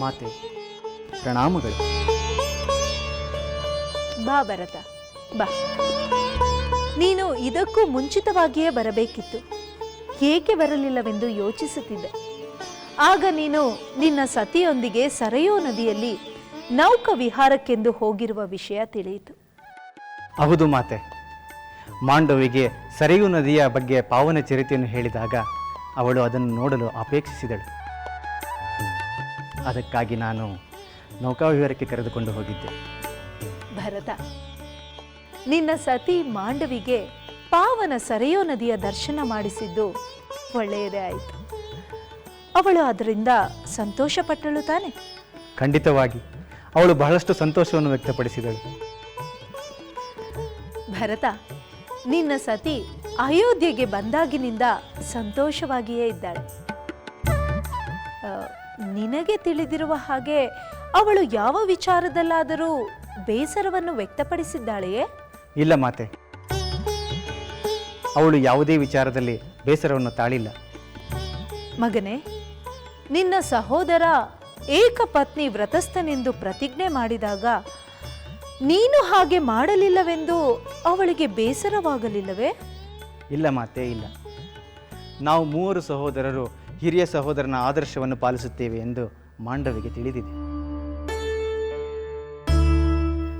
ಮಾತೆ, ಪ್ರಣಾಮಗಳು. ಬಾ ಭರತ, ಬಾ. ನೀನು ಇದಕ್ಕೂ ಮುಂಚಿತವಾಗಿಯೇ ಬರಬೇಕಿತ್ತು. ಏಕೆ ಬರಲಿಲ್ಲವೆಂದು ಯೋಚಿಸುತ್ತಿದ್ದೆ. ಆಗ ನೀನು ನಿನ್ನ ಸತಿಯೊಂದಿಗೆ ಸರಯೂ ನದಿಯಲ್ಲಿ ನೌಕ ವಿಹಾರಕ್ಕೆಂದು ಹೋಗಿರುವ ವಿಷಯ ತಿಳಿಯಿತು. ಹೌದು ಮಾತೆ. ಮಾಂಡವಿಗೆ ಸರಯೂ ನದಿಯ ಬಗ್ಗೆ ಪಾವನ ಚರಿತೆಯನ್ನು ಹೇಳಿದಾಗ ಅವಳು ಅದನ್ನು ನೋಡಲು ಅಪೇಕ್ಷಿಸಿದಳು. ಅದಕ್ಕಾಗಿ ನಾನು ನೌಕಾವಿಹಾರಕ್ಕೆ ಕರೆದುಕೊಂಡು ಹೋಗಿದ್ದೆ. ಭರತ, ನಿನ್ನ ಸತಿ ಮಾಂಡವಿಗೆ ಪಾವನ ಸರಯೂ ನದಿಯ ದರ್ಶನ ಮಾಡಿಸಿದ್ದು ಒಳ್ಳೆಯದೇ ಆಯಿತು. ಅವಳು ಅದರಿಂದ ಸಂತೋಷಪಟ್ಟಳು ತಾನೆ? ಖಂಡಿತವಾಗಿ ಅವಳು ಬಹಳಷ್ಟು ಸಂತೋಷವನ್ನು ವ್ಯಕ್ತಪಡಿಸಿದಳು. ಭರತ, ನಿನ್ನ ಸತಿ ಅಯೋಧ್ಯೆಗೆ ಬಂದಾಗಿನಿಂದ ಸಂತೋಷವಾಗಿಯೇ ಇದ್ದಾಳೆ. ನಿನಗೆ ತಿಳಿದಿರುವ ಹಾಗೆ ಅವಳು ಯಾವ ವಿಚಾರದಲ್ಲಾದರೂ ಬೇಸರವನ್ನು ವ್ಯಕ್ತಪಡಿಸಿದ್ದಾಳೆಯೇ? ಇಲ್ಲ ಮಾತೆ, ಅವಳು ಯಾವುದೇ ವಿಚಾರದಲ್ಲಿ ಬೇಸರವನ್ನು ತಾಳಿಲ್ಲ. ಮಗನೇ, ನಿನ್ನ ಸಹೋದರ ಏಕಪತ್ನಿ ವ್ರತಸ್ಥನೆಂದು ಪ್ರತಿಜ್ಞೆ ಮಾಡಿದಾಗ ನೀನು ಹಾಗೆ ಮಾಡಲಿಲ್ಲವೆಂದು ಅವಳಿಗೆ ಬೇಸರವಾಗಲಿಲ್ಲವೇ? ಇಲ್ಲ ಮಾತೆ, ಇಲ್ಲ. ನಾವು 3 ಸಹೋದರರು ಹಿರಿಯ ಸಹೋದರನ ಆದರ್ಶವನ್ನು ಪಾಲಿಸುತ್ತೇವೆ ಎಂದು ಮಾಂಡವಿಗೆ ತಿಳಿದಿದೆ.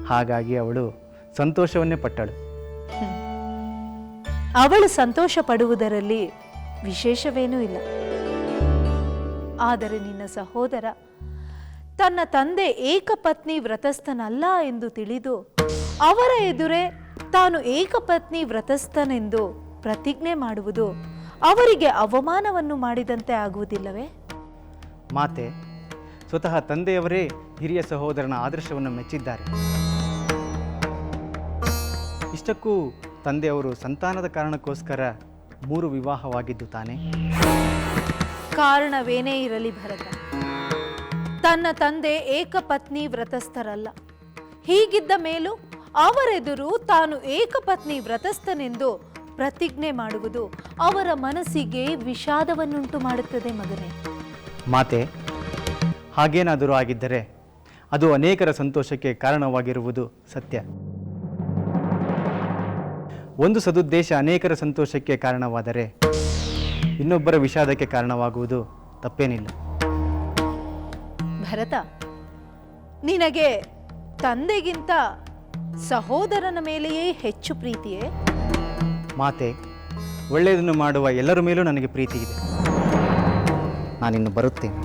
ಹಾಗಾಗಿ ಅವಳು ಸಂತೋಷವನ್ನೇ ಪಟ್ಟಳು. ಅವಳು ಸಂತೋಷ ಪಡುವುದರಲ್ಲಿ ವಿಶೇಷವೇನೂ ಇಲ್ಲ. ಆದರೆ ನಿನ್ನ ಸಹೋದರ ತನ್ನ ತಂದೆ ಏಕಪತ್ನಿ ವ್ರತಸ್ಥನಲ್ಲ ಎಂದು ತಿಳಿದು ಅವರ ಎದುರೇ ತಾನು ಏಕಪತ್ನಿ ವ್ರತಸ್ಥನೆಂದು ಪ್ರತಿಜ್ಞೆ ಮಾಡುವುದು ಅವರಿಗೆ ಅವಮಾನವನ್ನು ಮಾಡಿದಂತೆ ಆಗುವುದಿಲ್ಲವೇ? ಮಾತೆ, ಸ್ವತಃ ತಂದೆಯವರೇ ಹಿರಿಯ ಸಹೋದರನ ಆದರ್ಶವನ್ನು ಮೆಚ್ಚಿದ್ದಾರೆ. ಇಷ್ಟಕ್ಕೂ ತಂದೆಯವರು ಸಂತಾನದ ಕಾರಣಕ್ಕೋಸ್ಕರ 3 ವಿವಾಹವಾಗಿದ್ದು ತಾನೆ? ಕಾರಣವೇನೇ ಇರಲಿ ಭರತ, ತನ್ನ ತಂದೆ ಏಕಪತ್ನಿ ವ್ರತಸ್ಥರಲ್ಲ. ಹೀಗಿದ್ದ ಮೇಲೂ ಅವರೆದುರು ತಾನು ಏಕಪತ್ನಿ ವ್ರತಸ್ಥನೆಂದು ಪ್ರತಿಜ್ಞೆ ಮಾಡುವುದು ಅವರ ಮನಸ್ಸಿಗೆ ವಿಷಾದವನ್ನುಂಟು ಮಾಡುತ್ತದೆ ಮಗನೇ. ಮಾತೆ, ಹಾಗೇನಾದರೂ ಆಗಿದ್ದರೆ ಅದು ಅನೇಕರ ಸಂತೋಷಕ್ಕೆ ಕಾರಣವಾಗಿರುವುದು ಸತ್ಯ. ಒಂದು ಸದುದ್ದೇಶ ಅನೇಕರ ಸಂತೋಷಕ್ಕೆ ಕಾರಣವಾದರೆ ಇನ್ನೊಬ್ಬರ ವಿಷಾದಕ್ಕೆ ಕಾರಣವಾಗುವುದು ತಪ್ಪೇನಿಲ್ಲ. ಭರತ, ನಿನಗೆ ತಂದೆಗಿಂತ ಸಹೋದರನ ಮೇಲೆಯೇ ಹೆಚ್ಚು ಪ್ರೀತಿಯೇ? ಮಾತೆ, ಒಳ್ಳೆಯದನ್ನು ಮಾಡುವ ಎಲ್ಲರ ಮೇಲೂ ನನಗೆ ಪ್ರೀತಿ ಇದೆ. ನಾನಿನ್ನು ಬರುತ್ತೇನೆ.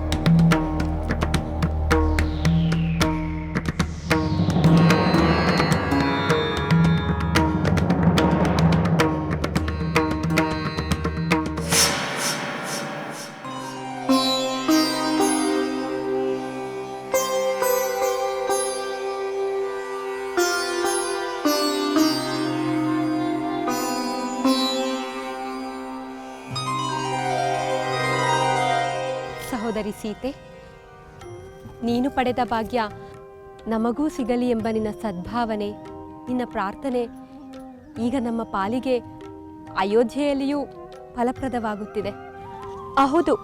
ಸಹೋದರಿ ಸೀತೆ, ನೀನು ಪಡೆದ ಭಾಗ್ಯ ನಮಗೂ ಸಿಗಲಿ ಎಂಬ ನಿನ್ನ ಸದ್ಭಾವನೆ, ನಿನ್ನ ಪ್ರಾರ್ಥನೆ ಈಗ ನಮ್ಮ ಪಾಲಿಗೆ ಅಯೋಧ್ಯೆಯಲ್ಲಿಯೂ ಫಲಪ್ರದವಾಗುತ್ತಿದೆ. ಹೌದು,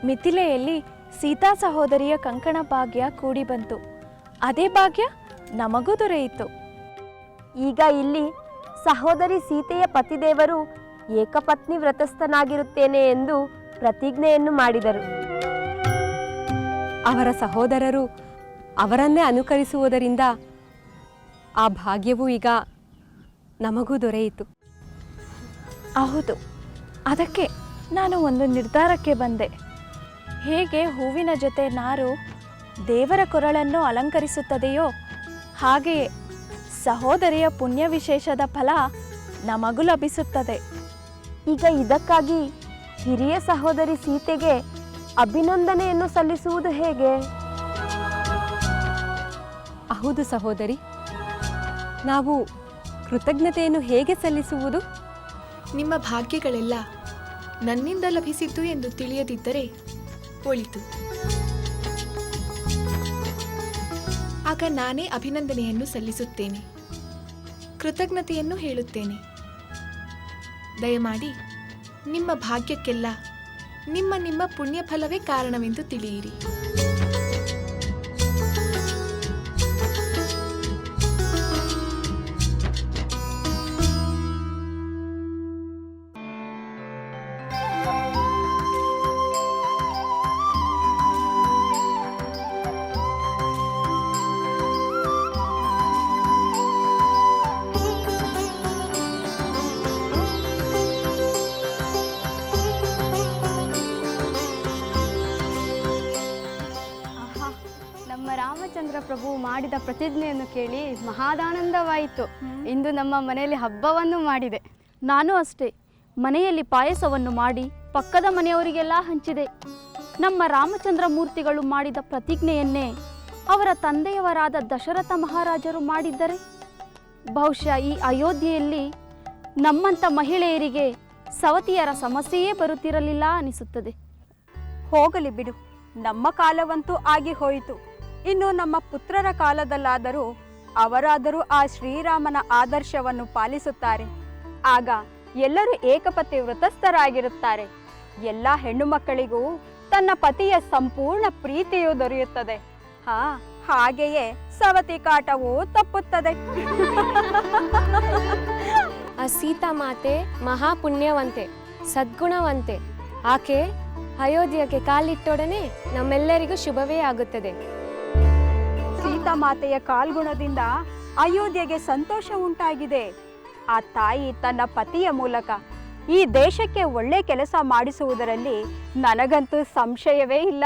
ಮಿಥಿಲೆಯಲ್ಲಿ ಸೀತಾ ಸಹೋದರಿಯ ಕಂಕಣ ಭಾಗ್ಯ ಕೂಡಿ ಬಂತು. ಅದೇ ಭಾಗ್ಯ ನಮಗೂ ದೊರೆಯಿತು. ಈಗ ಇಲ್ಲಿ ಸಹೋದರಿ ಸೀತೆಯ ಪತಿದೇವರು ಏಕಪತ್ನಿ ವ್ರತಸ್ಥನಾಗಿರುತ್ತೇನೆ ಎಂದು ಪ್ರತಿಜ್ಞೆಯನ್ನು ಮಾಡಿದರು. ಅವರ ಸಹೋದರರು ಅವರನ್ನೇ ಅನುಕರಿಸುವುದರಿಂದ ಆ ಭಾಗ್ಯವೂ ಈಗ ನಮಗೂ ದೊರೆಯಿತು. ಹೌದು, ಅದಕ್ಕೆ ನಾನು ಒಂದು ನಿರ್ಧಾರಕ್ಕೆ ಬಂದೆ. ಹೇಗೆ ಹೂವಿನ ಜೊತೆ ನಾರು ದೇವರ ಕೊರಳನ್ನು ಅಲಂಕರಿಸುತ್ತದೆಯೋ ಹಾಗೆಯೇ ಸಹೋದರಿಯ ಪುಣ್ಯ ವಿಶೇಷದ ಫಲ ನಮಗೂ ಲಭಿಸುತ್ತದೆ. ಈಗ ಇದಕ್ಕಾಗಿ ಹಿರಿಯ ಸಹೋದರಿ ಸೀತೆಗೆ ಅಭಿನಂದನೆಯನ್ನು ಸಲ್ಲಿಸುವುದು ಹೇಗೆ? ಹೌದು ಸಹೋದರಿ, ನಾವು ಕೃತಜ್ಞತೆಯನ್ನು ಹೇಗೆ ಸಲ್ಲಿಸುವುದು? ನಿಮ್ಮ ಭಾಗ್ಯಗಳೆಲ್ಲ ನನ್ನಿಂದ ಲಭಿಸಿದ್ದು ಎಂದು ತಿಳಿಯದಿದ್ದರೆ ಒಳಿತು. ಆಗ ನಾನೇ ಅಭಿನಂದನೆಯನ್ನು ಸಲ್ಲಿಸುತ್ತೇನೆ, ಕೃತಜ್ಞತೆಯನ್ನು ಹೇಳುತ್ತೇನೆ. ದಯಮಾಡಿ ನಿಮ್ಮ ಭಾಗ್ಯಕ್ಕೆಲ್ಲ ನಿಮ್ಮ ನಿಮ್ಮ ಪುಣ್ಯ ಫಲವೇ ಕಾರಣವೆಂದು ತಿಳಿಯಿರಿ. ಆಹಾ, ನಮ್ಮ ರಾಮಚಂದ್ರ ಪ್ರಭು ಮಾಡಿದ ಪ್ರತಿಜ್ಞೆಯನ್ನು ಕೇಳಿ ಮಹಾದಾನಂದವಾಯಿತು. ಇಂದು ನಮ್ಮ ಮನೆಯಲ್ಲಿ ಹಬ್ಬವನ್ನು ಮಾಡಿದೆ. ನಾನು ಅಷ್ಟೇ ಮನೆಯಲ್ಲಿ ಪಾಯಸವನ್ನು ಮಾಡಿ ಪಕ್ಕದ ಮನೆಯವರಿಗೆಲ್ಲ ಹಂಚಿದೆ. ನಮ್ಮ ರಾಮಚಂದ್ರ ಮೂರ್ತಿಗಳು ಮಾಡಿದ ಪ್ರತಿಜ್ಞೆಯನ್ನೇ ಅವರ ತಂದೆಯವರಾದ ದಶರಥ ಮಹಾರಾಜರು ಮಾಡಿದ್ದರೆ ಬಹುಶಃ ಈ ಅಯೋಧ್ಯೆಯಲ್ಲಿ ನಮ್ಮಂಥ ಮಹಿಳೆಯರಿಗೆ ಸವತಿಯರ ಸಮಸ್ಯೆಯೇ ಬರುತ್ತಿರಲಿಲ್ಲ ಅನಿಸುತ್ತದೆ. ಹೋಗಲಿ ಬಿಡು, ನಮ್ಮ ಕಾಲವಂತೂ ಆಗಿ ಹೋಯಿತು. ಇನ್ನು ನಮ್ಮ ಪುತ್ರರ ಕಾಲದಲ್ಲಾದರೂ ಅವರಾದರೂ ಆ ಶ್ರೀರಾಮನ ಆದರ್ಶವನ್ನು ಪಾಲಿಸುತ್ತಾರೆ. ಆಗ ಎಲ್ಲರೂ ಏಕಪತಿ ವ್ರತಸ್ಥರಾಗಿರುತ್ತಾರೆ. ಎಲ್ಲ ಹೆಣ್ಣು ಮಕ್ಕಳಿಗೂ ತನ್ನ ಪತಿಯ ಸಂಪೂರ್ಣ ಪ್ರೀತಿಯು ದೊರೆಯುತ್ತದೆ. ಹಾಗೆಯೇ ಸವತಿ ಕಾಟವೂ ತಪ್ಪುತ್ತದೆ. ಆ ಸೀತಾಮಾತೆ ಮಹಾಪುಣ್ಯವಂತೆ, ಸದ್ಗುಣವಂತೆ. ಆಕೆ ಅಯೋಧ್ಯೆಗೆ ಕಾಲಿಟ್ಟೊಡನೆ ನಮ್ಮೆಲ್ಲರಿಗೂ ಶುಭವೇ ಆಗುತ್ತದೆ. ಸೀತಾಮಾತೆಯ ಕಾಲ್ಗುಣದಿಂದ ಅಯೋಧ್ಯೆಗೆ ಸಂತೋಷ ಉಂಟಾಗಿದೆ. ಆ ತಾಯಿ ತನ್ನ ಪತಿಯ ಮೂಲಕ ಈ ದೇಶಕ್ಕೆ ಒಳ್ಳೆ ಕೆಲಸ ಮಾಡಿಸುವುದರಲ್ಲಿ ನನಗಂತೂ ಸಂಶಯವೇ ಇಲ್ಲ.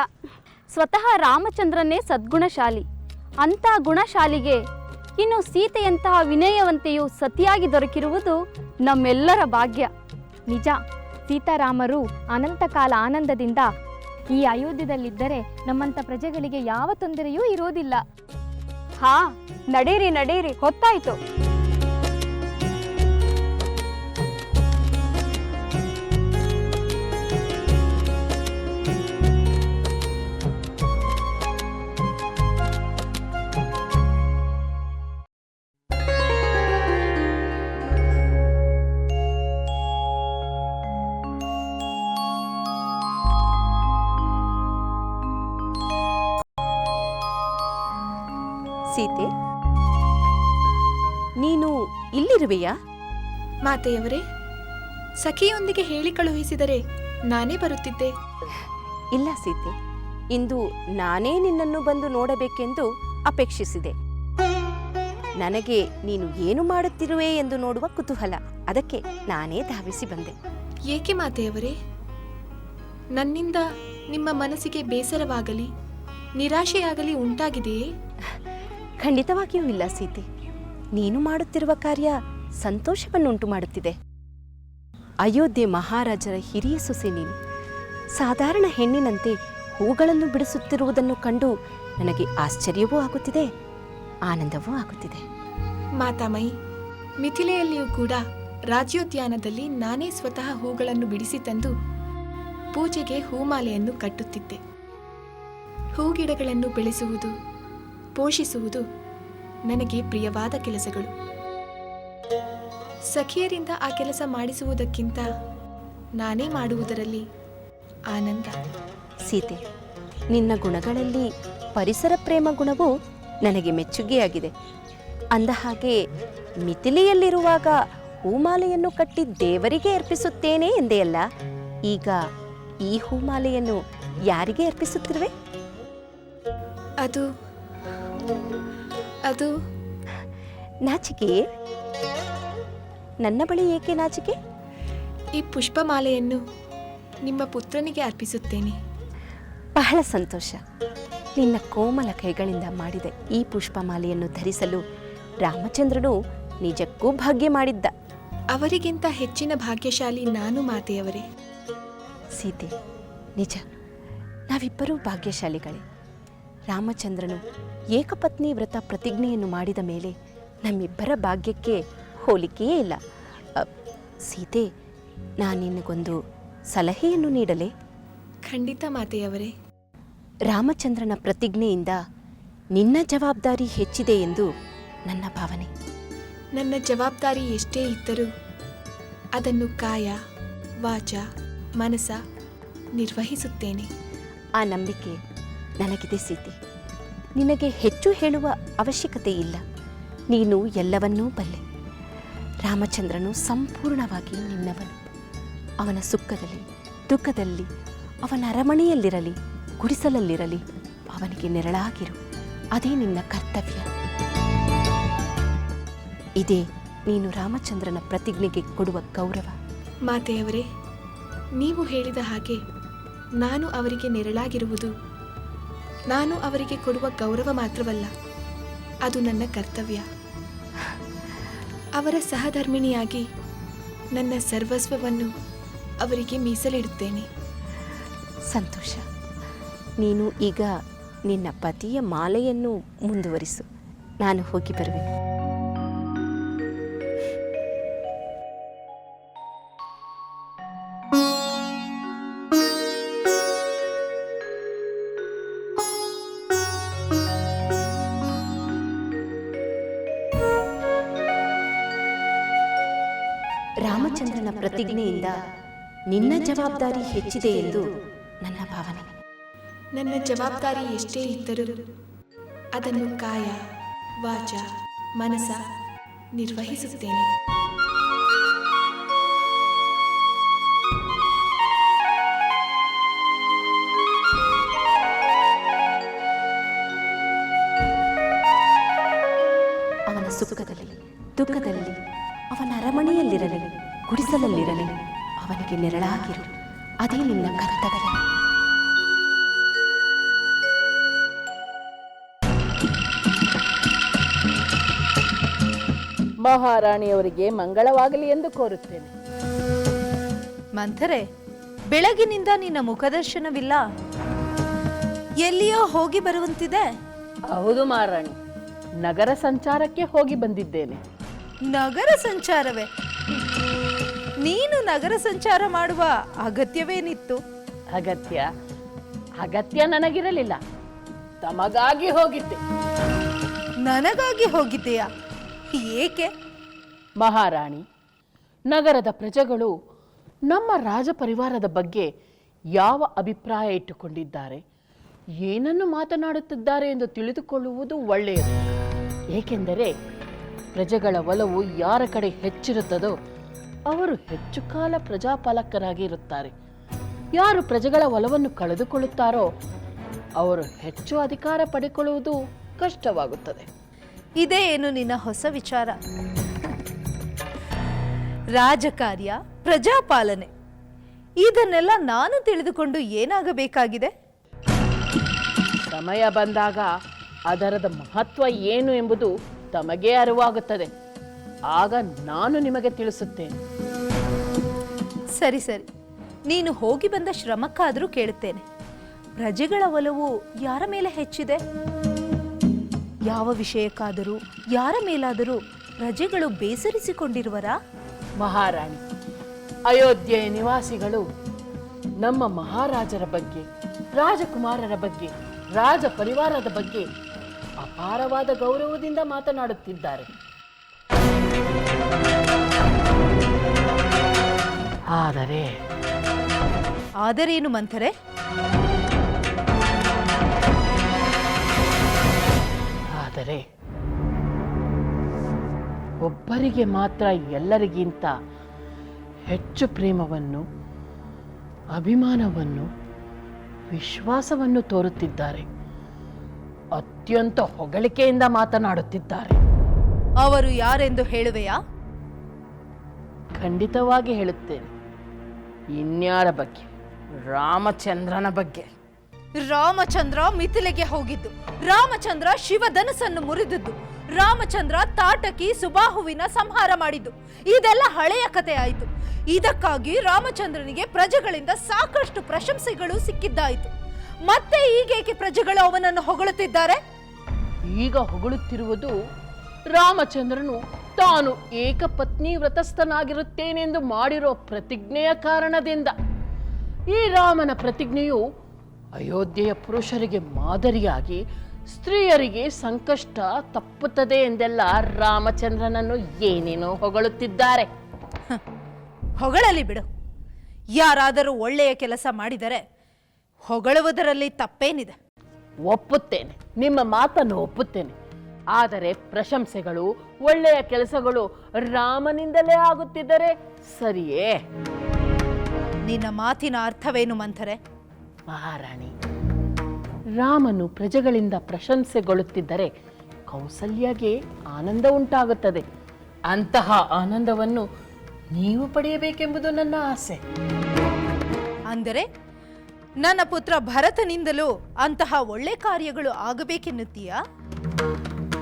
ಸ್ವತಃ ರಾಮಚಂದ್ರನೇ ಸದ್ಗುಣಶಾಲಿ. ಅಂಥ ಗುಣಶಾಲಿಗೆ ಇನ್ನು ಸೀತೆಯಂತಹ ವಿನಯವಂತೆಯು ಸತಿಯಾಗಿ ದೊರಕಿರುವುದು ನಮ್ಮೆಲ್ಲರ ಭಾಗ್ಯ. ನಿಜ, ಸೀತಾರಾಮರು ಅನಂತಕಾಲ ಆನಂದದಿಂದ ಈ ಅಯೋಧ್ಯದಲ್ಲಿದ್ದರೆ ನಮ್ಮಂಥ ಪ್ರಜೆಗಳಿಗೆ ಯಾವ ತೊಂದರೆಯೂ ಇರೋದಿಲ್ಲ. ನಡೀರಿ ನಡೀರಿ, ಹೊತ್ತಾಯ್ತು. ಸೀತೆ, ನೀನು ಇಲ್ಲಿರುವೆಯಾ? ಮಾತೆಯವರೇ, ಸಖಿಯೊಂದಿಗೆ ಹೇಳಿ ಕಳುಹಿಸಿದರೆ ನಾನೇ ಬರುತ್ತಿದ್ದೆ. ಇಲ್ಲ ಸೀತೆ, ಇಂದು ನಾನೇ ನಿನ್ನನ್ನು ಬಂದು ನೋಡಬೇಕೆಂದು ಅಪೇಕ್ಷಿಸಿದೆ. ನನಗೆ ನೀನು ಏನು ಮಾಡುತ್ತಿರುವೆ ಎಂದು ನೋಡುವ ಕುತೂಹಲ. ಅದಕ್ಕೆ ನಾನೇ ಧಾವಿಸಿ ಬಂದೆ. ಏಕೆ ಮಾತೆಯವರೇ? ನನ್ನಿಂದ ನಿಮ್ಮ ಮನಸ್ಸಿಗೆ ಬೇಸರವಾಗಲಿ ನಿರಾಶೆಯಾಗಲಿ ಉಂಟಾಗಿದೆಯೇ? ಖಂಡಿತವಾಗಿಯೂ ಇಲ್ಲ ಸೀತೆ. ನೀನು ಮಾಡುತ್ತಿರುವ ಕಾರ್ಯ ಸಂತೋಷವನ್ನುಂಟು ಮಾಡುತ್ತಿದೆ. ಅಯೋಧ್ಯೆ ಮಹಾರಾಜರ ಹಿರಿಯ ಸೊಸೆ ನೀನು. ಸಾಧಾರಣ ಹೆಣ್ಣಿನಂತೆ ಹೂಗಳನ್ನು ಬಿಡಿಸುತ್ತಿರುವುದನ್ನು ಕಂಡು ನನಗೆ ಆಶ್ಚರ್ಯವೂ ಆಗುತ್ತಿದೆ, ಆನಂದವೂ ಆಗುತ್ತಿದೆ. ಮಾತಾಮಯಿ, ಮಿಥಿಲೆಯಲ್ಲಿಯೂ ಕೂಡ ರಾಜ್ಯೋದ್ಯಾನದಲ್ಲಿ ನಾನೇ ಸ್ವತಃ ಹೂಗಳನ್ನು ಬಿಡಿಸಿ ತಂದು ಪೂಜೆಗೆ ಹೂಮಾಲೆಯನ್ನು ಕಟ್ಟುತ್ತಿದ್ದೆ. ಹೂಗಿಡಗಳನ್ನು ಬೆಳೆಸುವುದು, ಪೋಷಿಸುವುದು ನನಗೆ ಪ್ರಿಯವಾದ ಕೆಲಸಗಳು. ಸಖಿಯರಿಂದ ಆ ಕೆಲಸ ಮಾಡಿಸುವುದಕ್ಕಿಂತ ನಾನೇ ಮಾಡುವುದರಲ್ಲಿ ಆನಂದ. ಸೀತೆ, ನಿನ್ನ ಗುಣಗಳಲ್ಲಿ ಪರಿಸರ ಪ್ರೇಮ ಗುಣವು ನನಗೆ ಮೆಚ್ಚುಗೆಯಾಗಿದೆ. ಅಂದ ಹಾಗೆ ಮಿಥಿಲೆಯಲ್ಲಿರುವಾಗ ಹೂಮಾಲೆಯನ್ನು ಕಟ್ಟಿ ದೇವರಿಗೆ ಅರ್ಪಿಸುತ್ತೇನೆ ಎಂದೆಯಲ್ಲ, ಈಗ ಈ ಹೂಮಾಲೆಯನ್ನು ಯಾರಿಗೆ ಅರ್ಪಿಸುತ್ತಿರುವೆ? ಅದು ನಾಚಿಕೆ? ನನ್ನ ಬಳಿ ಏಕೆ ನಾಚಿಕೆ? ಈ ಪುಷ್ಪಮಾಲೆಯನ್ನು ನಿಮ್ಮ ಪುತ್ರನಿಗೆ ಅರ್ಪಿಸುತ್ತೇನೆ. ಬಹಳ ಸಂತೋಷ. ನಿನ್ನ ಕೋಮಲ ಕೈಗಳಿಂದ ಮಾಡಿದ ಈ ಪುಷ್ಪಮಾಲೆಯನ್ನು ಧರಿಸಲು ರಾಮಚಂದ್ರನು ನಿಜಕ್ಕೂ ಭಾಗ್ಯ ಮಾಡಿದ್ದ. ಅವರಿಗಿಂತ ಹೆಚ್ಚಿನ ಭಾಗ್ಯಶಾಲಿ ನಾನು ಮಾತೆಯವರೇ. ಸೀತೆ, ನಿಜ, ನಾವಿಬ್ಬರೂ ಭಾಗ್ಯಶಾಲಿಗಳೇ. ರಾಮಚಂದ್ರನು ಏಕಪತ್ನಿ ವ್ರತ ಪ್ರತಿಜ್ಞೆಯನ್ನು ಮಾಡಿದ ಮೇಲೆ ನಮ್ಮಿಬ್ಬರ ಭಾಗ್ಯಕ್ಕೆ ಹೋಲಿಕೆಯೇ ಇಲ್ಲ. ಸೀತೆ, ನಾನು ನಿನಗೊಂದು ಸಲಹೆಯನ್ನು ನೀಡಲೇ? ಖಂಡಿತ ಮಾತೆಯವರೇ. ರಾಮಚಂದ್ರನ ಪ್ರತಿಜ್ಞೆಯಿಂದ ನಿನ್ನ ಜವಾಬ್ದಾರಿ ಹೆಚ್ಚಿದೆ ಎಂದು ನನ್ನ ಭಾವನೆ. ನನ್ನ ಜವಾಬ್ದಾರಿ ಎಷ್ಟೇ ಇದ್ದರೂ ಅದನ್ನು ಕಾಯ, ವಾಚ, ಮನಸ ನಿರ್ವಹಿಸುತ್ತೇನೆ. ಆ ನಂಬಿಕೆ ನನಗಿದೆ ಸೀತೆ. ನಿನಗೆ ಹೆಚ್ಚು ಹೇಳುವ ಅವಶ್ಯಕತೆ ಇಲ್ಲ. ನೀನು ಎಲ್ಲವನ್ನೂ ಬಲ್ಲೆ. ರಾಮಚಂದ್ರನು ಸಂಪೂರ್ಣವಾಗಿ ನಿನ್ನವನು. ಅವನ ಸುಖದಲ್ಲಿ ದುಃಖದಲ್ಲಿ, ಅವನ ಅರಮನೆಯಲ್ಲಿರಲಿ ಗುಡಿಸಲಲ್ಲಿರಲಿ ಅವನಿಗೆ ನೆರಳಾಗಿರು. ಅದೇ ನಿನ್ನ ಕರ್ತವ್ಯ. ಇದೇ ನೀನು ರಾಮಚಂದ್ರನ ಪ್ರತಿಜ್ಞೆಗೆ ಕೊಡುವ ಗೌರವ. ಮಾತೆಯವರೇ, ನೀವು ಹೇಳಿದ ಹಾಗೆ ನಾನು ಅವರಿಗೆ ನೆರಳಾಗಿರುವುದು ನಾನು ಅವರಿಗೆ ಕೊಡುವ ಗೌರವ ಮಾತ್ರವಲ್ಲ, ಅದು ನನ್ನ ಕರ್ತವ್ಯ. ಅವರ ಸಹಧರ್ಮಿಣಿಯಾಗಿ ನನ್ನ ಸರ್ವಸ್ವವನ್ನು ಅವರಿಗೆ ಮೀಸಲಿಡುತ್ತೇನೆ. ಸಂತೋಷ. ನೀನು ಈಗ ನಿನ್ನ ಪತಿಯ ಮಾಲೆಯನ್ನು ಮುಂದುವರಿಸು. ನಾನು ಹೋಗಿ ಬರುವೆ. ರಾಮಚಂದ್ರನ ಪ್ರತಿಜ್ಞೆಯಿಂದ ನಿನ್ನ ಜವಾಬ್ದಾರಿ ಹೆಚ್ಚಿದೆ ಎಂದು ನನ್ನ ಭಾವನೆ. ನನ್ನ ಜವಾಬ್ದಾರಿ ಎಷ್ಟೇ ಇದ್ದರೂ ಅದನ್ನು ಕಾಯ ವಾಚ ಮನಸ ನಿರ್ವಹಿಸುತ್ತೇನೆ. ಅವನ ಸುಖದಲ್ಲಿ ದುಃಖದಲ್ಲಿ, ಅವನ ಅರಮನೆಯಲ್ಲಿರಲಿ ಗುಡಿಸಲಲ್ಲಿರಲಿ ಅವನಿಗೆ ನೆರಳಾಗಿರು. ಅದೇ ನಿನ್ನ ಕರ್ತವ್ಯ. ಮಹಾರಾಣಿಯವರಿಗೆ ಮಂಗಳವಾಗಲಿ ಎಂದು ಕೋರುತ್ತೇನೆ. ಮಂಥರೆ, ಬೆಳಗಿನಿಂದ ನಿನ್ನ ಮುಖದರ್ಶನವಿಲ್ಲ. ಎಲ್ಲಿಯೋ ಹೋಗಿ ಬರುವಂತಿದೆ. ಹೌದು ಮಹಾರಾಣಿ, ನಗರ ಸಂಚಾರಕ್ಕೆ ಹೋಗಿ ಬಂದಿದ್ದೇನೆ. ನಗರ ಸಂಚಾರವೇ? ನೀನು ನಗರ ಸಂಚಾರ ಮಾಡುವ ಅಗತ್ಯವೇನಿತ್ತು? ಅಗತ್ಯ ನನಗಿರಲಿಲ್ಲ. ತಮಗಾಗಿ ಹೋಗಿದ್ದೆ. ನನಗಾಗಿ ಹೋಗಿದ್ದೀಯಾ? ಏಕೆ? ಮಹಾರಾಣಿ, ನಗರದ ಪ್ರಜೆಗಳು ನಮ್ಮ ರಾಜಪರಿವಾರದ ಬಗ್ಗೆ ಯಾವ ಅಭಿಪ್ರಾಯ ಇಟ್ಟುಕೊಂಡಿದ್ದಾರೆ, ಏನನ್ನು ಮಾತನಾಡುತ್ತಿದ್ದಾರೆ ಎಂದು ತಿಳಿದುಕೊಳ್ಳುವುದು ಒಳ್ಳೆಯದು. ಏಕೆಂದರೆ ಪ್ರಜೆಗಳ ಒಲವು ಯಾರ ಕಡೆ ಹೆಚ್ಚಿರುತ್ತದೋ ಅವರು ಹೆಚ್ಚು ಕಾಲ ಪ್ರಜಾಪಾಲಕರಾಗಿ ಇರುತ್ತಾರೆ. ಯಾರು ಪ್ರಜೆಗಳ ಒಲವನ್ನು ಕಳೆದುಕೊಳ್ಳುತ್ತಾರೋ ಅವರು ಹೆಚ್ಚು ಅಧಿಕಾರ ಪಡೆದುಕೊಳ್ಳುವುದು ಕಷ್ಟವಾಗುತ್ತದೆ. ಇದೇ ಏನು ನಿನ್ನ ಹೊಸ ವಿಚಾರ? ರಾಜಕಾರ್ಯ, ಪ್ರಜಾಪಾಲನೆ, ಇದನ್ನೆಲ್ಲ ನಾನು ತಿಳಿದುಕೊಂಡು ಏನಾಗಬೇಕಾಗಿದೆ? ಸಮಯ ಬಂದಾಗ ಅದರದ ಮಹತ್ವ ಏನು ಎಂಬುದು ತಮಗೇ ಅರಿವಾಗುತ್ತದೆ. ಆಗ ನಾನು ನಿಮಗೆ ತಿಳಿಸುತ್ತೇನೆ. ಸರಿ ಸರಿ, ನೀನು ಹೋಗಿ ಬಂದ ಶ್ರಮಕ್ಕಾದರೂ ಕೇಳುತ್ತೇನೆ. ಪ್ರಜೆಗಳ ಒಲವು ಯಾರ ಮೇಲೆ ಹೆಚ್ಚಿದೆ? ಯಾವ ವಿಷಯಕ್ಕಾದರೂ ಯಾರ ಮೇಲಾದರೂ ಪ್ರಜೆಗಳು ಬೇಸರಿಸಿಕೊಂಡಿರುವರಾ? ಮಹಾರಾಣಿ, ಅಯೋಧ್ಯೆಯ ನಿವಾಸಿಗಳು ನಮ್ಮ ಮಹಾರಾಜರ ಬಗ್ಗೆ, ರಾಜಕುಮಾರರ ಬಗ್ಗೆ, ರಾಜ ಪರಿವಾರದ ಬಗ್ಗೆ ಅಪಾರವಾದ ಗೌರವದಿಂದ ಮಾತನಾಡುತ್ತಿದ್ದಾರೆ. ಆದರೇನು ಮಂಥರೆ? ಆದರೆ ಒಬ್ಬರಿಗೆ ಮಾತ್ರ ಎಲ್ಲರಿಗಿಂತ ಹೆಚ್ಚು ಪ್ರೇಮವನ್ನು, ಅಭಿಮಾನವನ್ನು, ವಿಶ್ವಾಸವನ್ನು ತೋರುತ್ತಿದ್ದಾರೆ. ಅತ್ಯಂತ ಹೊಗಳಿಕೆಯಿಂದ ಮಾತನಾಡುತ್ತಿದ್ದಾರೆ. ಅವರು ಯಾರೆಂದು ಹೇಳುವೆಯಾ? ಖಂಡಿತವಾಗಿ ಹೇಳುತ್ತೇನೆ. ಇನ್ಯಾರ ಬಗ್ಗೆ? ರಾಮಚಂದ್ರನ ಬಗ್ಗೆ. ರಾಮಚಂದ್ರ ಮಿಥಿಲೆಗೆ ಹೋಗಿದ್ದು, ರಾಮಚಂದ್ರ ಶಿವಧನಸ್ಸನ್ನು ಮುರಿದದ್ದು, ರಾಮಚಂದ್ರ ತಾಟಕಿ ಸುಬಾಹುವಿನ ಸಂಹಾರ ಮಾಡಿದ್ದು, ಇದೆಲ್ಲ ಹಳೆಯ ಕಥೆ ಆಯಿತು. ಇದಕ್ಕಾಗಿ ರಾಮಚಂದ್ರನಿಗೆ ಪ್ರಜೆಗಳಿಂದ ಸಾಕಷ್ಟು ಪ್ರಶಂಸೆಗಳು ಸಿಕ್ಕಿದ್ದಾಯಿತು. ಮತ್ತೆ ಈಗೇಕೆ ಪ್ರಜೆಗಳು ಅವನನ್ನು ಹೊಗಳುತ್ತಿದ್ದಾರೆ? ಈಗ ಹೊಗಳುತ್ತಿರುವುದು ರಾಮಚಂದ್ರನು ತಾನು ಏಕಪತ್ನಿ ವ್ರತಸ್ಥನಾಗಿರುತ್ತೇನೆಂದು ಮಾಡಿರೋ ಪ್ರತಿಜ್ಞೆಯ ಕಾರಣದಿಂದ. ಈ ರಾಮನ ಪ್ರತಿಜ್ಞೆಯು ಅಯೋಧ್ಯೆಯ ಪುರುಷರಿಗೆ ಮಾದರಿಯಾಗಿ ಸ್ತ್ರೀಯರಿಗೆ ಸಂಕಷ್ಟ ತಪ್ಪುತ್ತದೆ ಎಂದೆಲ್ಲ ರಾಮಚಂದ್ರನನ್ನು ಏನೇನೋ ಹೊಗಳುತ್ತಿದ್ದಾರೆ. ಹೊಗಳಲಿ ಬಿಡು. ಯಾರಾದರೂ ಒಳ್ಳೆಯ ಕೆಲಸ ಮಾಡಿದರೆ ಹೊಗಳುವುದರಲ್ಲಿ ತಪ್ಪೇನಿದೆ? ಒಪ್ಪುತ್ತೇನೆ, ನಿಮ್ಮ ಮಾತನ್ನು ಒಪ್ಪುತ್ತೇನೆ. ಆದರೆ ಪ್ರಶಂಸೆಗಳು, ಒಳ್ಳೆಯ ಕೆಲಸಗಳು ರಾಮನಿಂದಲೇ ಆಗುತ್ತಿದ್ದರೆ ಸರಿಯೇ? ನಿನ್ನ ಮಾತಿನ ಅರ್ಥವೇನು ಮಂಥರೆ? ಮಹಾರಾಣಿ, ರಾಮನು ಪ್ರಜೆಗಳಿಂದ ಪ್ರಶಂಸೆಗೊಳ್ಳುತ್ತಿದ್ದರೆ ಕೌಸಲ್ಯಗೆ ಆನಂದ ಉಂಟಾಗುತ್ತದೆ. ಅಂತಹ ಆನಂದವನ್ನು ನೀವು ಪಡೆಯಬೇಕೆಂಬುದು ನನ್ನ ಆಸೆ. ಅಂದರೆ ನನ್ನ ಪುತ್ರ ಭರತನಿಂದಲೂ ಅಂತಹ ಒಳ್ಳೆ ಕಾರ್ಯಗಳು ಆಗಬೇಕೆನ್ನುತ್ತೀಯಾ?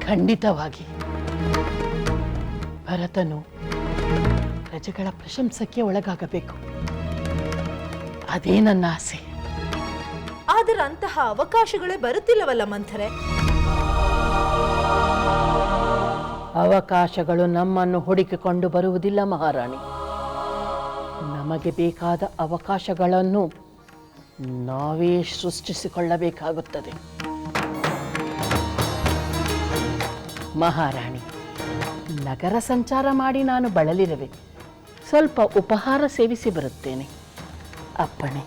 ಖಂಡಿತವಾಗಿ. ಭರತನು ಪ್ರಜೆಗಳ ಪ್ರಶಂಸಕ್ಕೆ ಒಳಗಾಗಬೇಕು, ಅದೇ ನನ್ನ ಆಸೆ. ಆದರೆ ಅಂತಹ ಅವಕಾಶಗಳೇ ಬರುತ್ತಿಲ್ಲವಲ್ಲ ಮಂಥರೆ? ಅವಕಾಶಗಳು ನಮ್ಮನ್ನು ಹುಡುಕಿಕೊಂಡು ಬರುವುದಿಲ್ಲ ಮಹಾರಾಣಿ. ನಮಗೆ ಬೇಕಾದ ಅವಕಾಶಗಳನ್ನು ನಾವೇ ಸೃಷ್ಟಿಸಿಕೊಳ್ಳಬೇಕಾಗುತ್ತದೆ. ಮಹಾರಾಣಿ, ನಗರ ಸಂಚಾರ ಮಾಡಿ ನಾನು ಬಳಲಿರುವೆ. ಸ್ವಲ್ಪ ಉಪಹಾರ ಸೇವಿಸಿ ಬರುತ್ತೇನೆ. ಅಪ್ಪಣೆ.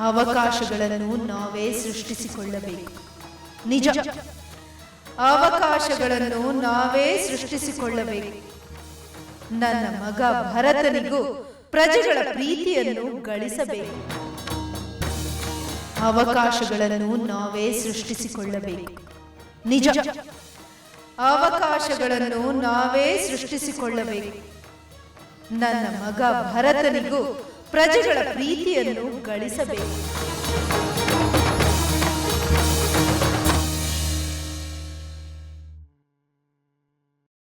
ಅವಕಾಶಗಳನ್ನು ನಾವೇ ಸೃಷ್ಟಿಸಿಕೊಳ್ಳಬೇಕು. ನಿಜ, ಅವಕಾಶಗಳನ್ನು ನಾವೇ ಸೃಷ್ಟಿಸಿಕೊಳ್ಳಬೇಕು. ನನ್ನ ಮಗ ಭರತನಿಗೂ ಪ್ರಜೆಗಳ ಪ್ರೀತಿಯನ್ನು ಗಳಿಸಬೇಕು. ಅವಕಾಶಗಳನ್ನು ನಾವೇ ಸೃಷ್ಟಿಸಿಕೊಳ್ಳಬೇಕು. ನಿಜ, ಅವಕಾಶಗಳನ್ನು ನಾವೇ ಸೃಷ್ಟಿಸಿಕೊಳ್ಳಬೇಕು. ನನ್ನ ಮಗ ಭರತನಿಗೂ ಪ್ರಜೆಗಳ ಪ್ರೀತಿಯನ್ನು ಗಳಿಸಬೇಕು.